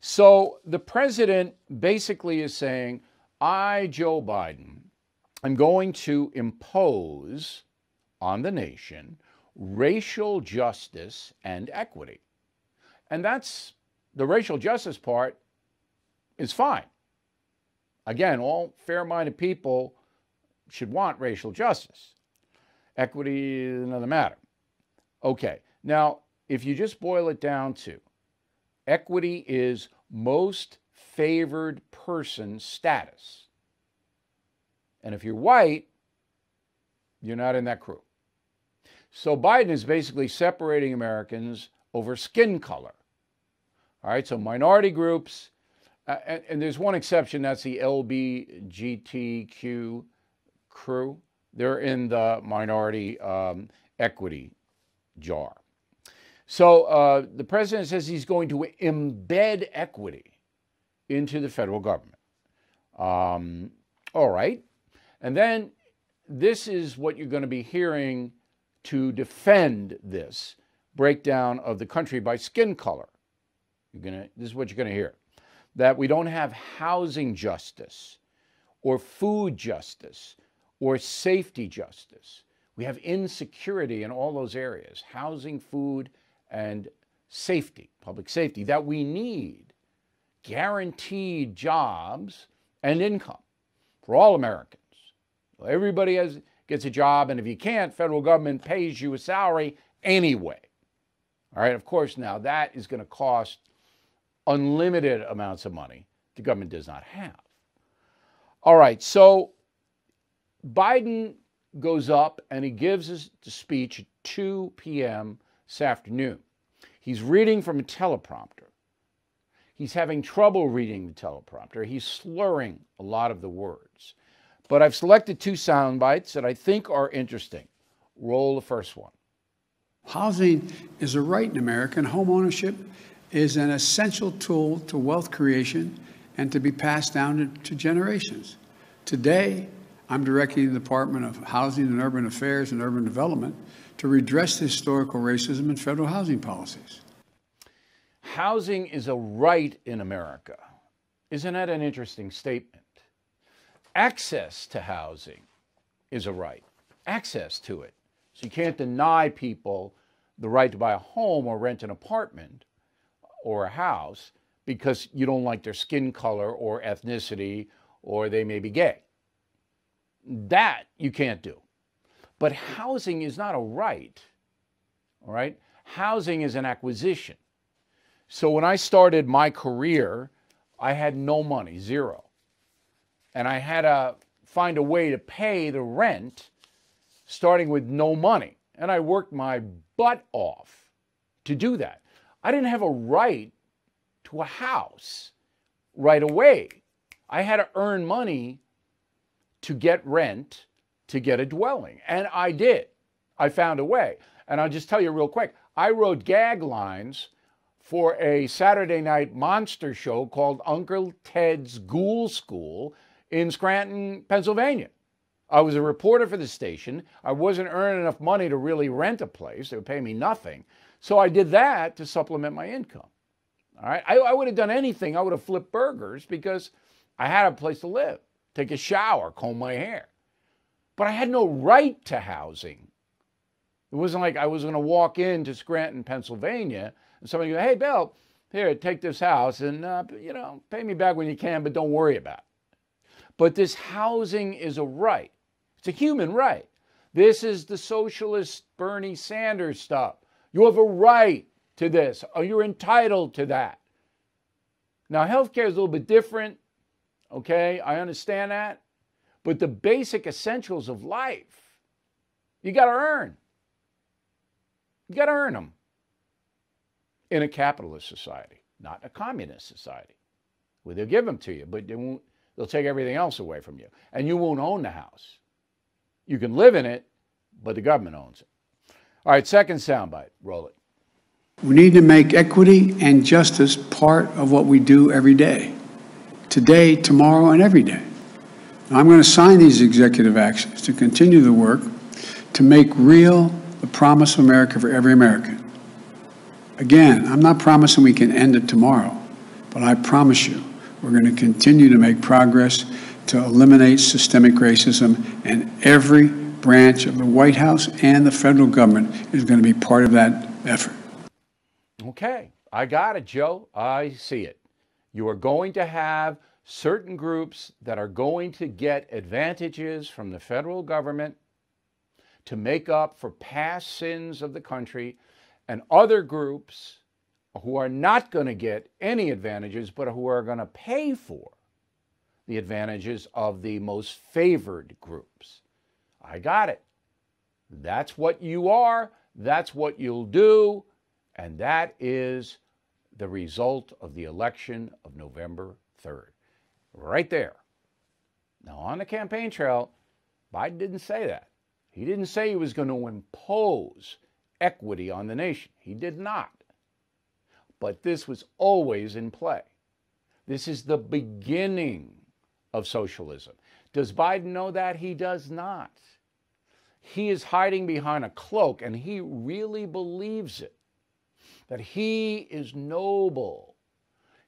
So the president basically is saying, I, Joe Biden, am going to impose on the nation racial justice and equity. And that's the racial justice part is fine. Again, all fair-minded people should want racial justice. Equity is another matter. Okay, now, if you just boil it down to equity is most favored person status. And if you're white, you're not in that crew. So Biden is basically separating Americans over skin color. All right, so minority groups, and there's one exception, that's the LGBTQ crew. They're in the minority equity jar. So the president says he's going to embed equity into the federal government. All right. And then this is what you're going to be hearing to defend this breakdown of the country by skin color. This is what you're going to hear. That we don't have housing justice or food justice or safety justice. We have insecurity in all those areas, housing, food, and safety, public safety, that we need guaranteed jobs and income for all Americans. Well, everybody gets a job, and if you can't, federal government pays you a salary anyway. All right, of course, now that is going to cost unlimited amounts of money the government does not have. All right, so Biden goes up and he gives his speech at 2 p.m. this afternoon. He's reading from a teleprompter. He's having trouble reading the teleprompter. He's slurring a lot of the words. But I've selected 2 sound bites that I think are interesting. Roll the first one. Housing is a right in America, and home ownership is an essential tool to wealth creation and to be passed down to generations. Today, I'm directing the Department of Housing and Urban Affairs and Urban Development to redress historical racism in federal housing policies. Housing is a right in America. Isn't that an interesting statement? Access to housing is a right. Access to it. So you can't deny people the right to buy a home or rent an apartment or a house because you don't like their skin color or ethnicity or they may be gay. That you can't do. But housing is not a right, all right? Housing is an acquisition. So when I started my career, I had no money, zero. And I had to find a way to pay the rent starting with no money. And I worked my butt off to do that. I didn't have a right to a house right away. I had to earn money to get rent, to get a dwelling. And I did. I found a way. And I'll just tell you real quick, I wrote gag lines for a Saturday night monster show called Uncle Ted's Ghoul School in Scranton, Pennsylvania. I was a reporter for the station. I wasn't earning enough money to really rent a place. They would pay me nothing. So I did that to supplement my income. All right. I would have done anything. I would have flipped burgers because I had a place to live, take a shower, comb my hair. But I had no right to housing. It wasn't like I was going to walk into Scranton, Pennsylvania, and somebody go, hey, Bill, here, take this house and, pay me back when you can, but don't worry about it. But this housing is a right. It's a human right. This is the socialist Bernie Sanders stuff. You have a right to this, or you're entitled to that. Now, healthcare is a little bit different, okay? I understand that. But the basic essentials of life, you got to earn. You got to earn them in a capitalist society, not a communist society, where they'll give them to you, but they'll take everything else away from you. And you won't own the house. You can live in it, but the government owns it. All right, second soundbite. Roll it. We need to make equity and justice part of what we do every day. Today, tomorrow, and every day. Now, I'm going to sign these executive actions to continue the work to make real the promise of America for every American. Again, I'm not promising we can end it tomorrow, But I promise you, we're going to continue to make progress to eliminate systemic racism, and every branch of the White House and the federal government is going to be part of that effort. Okay, I got it, Joe. I see it. You are going to have certain groups that are going to get advantages from the federal government to make up for past sins of the country, and other groups who are not going to get any advantages, but who are going to pay for the advantages of the most favored groups. I got it. That's what you are. That's what you'll do. And that is the result of the election of November 3rd. Right there. Now, on the campaign trail, Biden didn't say that. He didn't say he was going to impose equity on the nation. He did not. But this was always in play. This is the beginning of socialism. Does Biden know that? He does not. He is hiding behind a cloak, and he really believes it, that he is noble.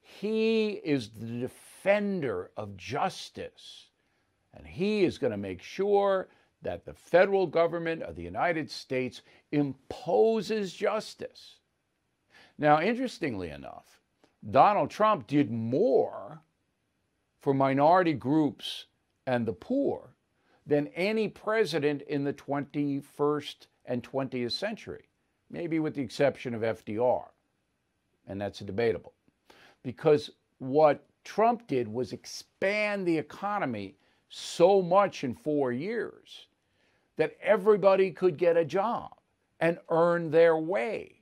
He is the defender of justice, and he is going to make sure that the federal government of the United States imposes justice. Now, interestingly enough, Donald Trump did more for minority groups and the poor than any president in the 21st and 20th century, maybe with the exception of FDR, and that's debatable. Because what Trump did was expand the economy so much in 4 years that everybody could get a job and earn their way.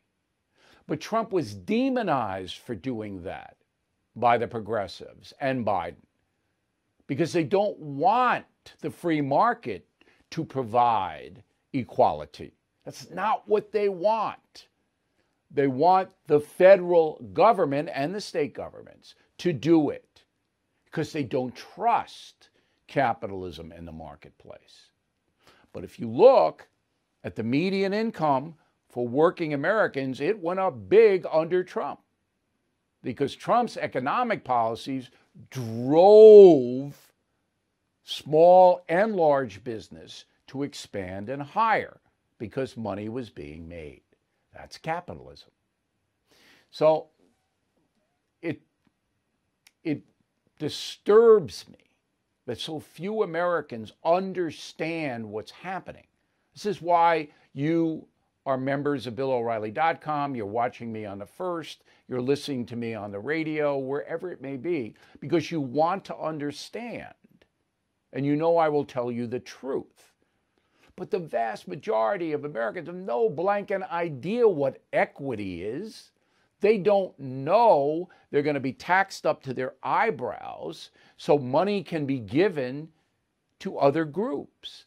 But Trump was demonized for doing that by the progressives and Biden, because they don't want the free market to provide equality. That's not what they want. They want the federal government and the state governments to do it because they don't trust capitalism in the marketplace. But if you look at the median income for working Americans, it went up big under Trump because Trump's economic policies drove small and large business to expand and hire because money was being made. That's capitalism. So it disturbs me that so few Americans understand what's happening. This is why you are members of BillO'Reilly.com. You're watching me on the First. You're listening to me on the radio, wherever it may be, because you want to understand. And you know I will tell you the truth. But the vast majority of Americans have no blanket idea what equity is. They don't know they're going to be taxed up to their eyebrows so money can be given to other groups.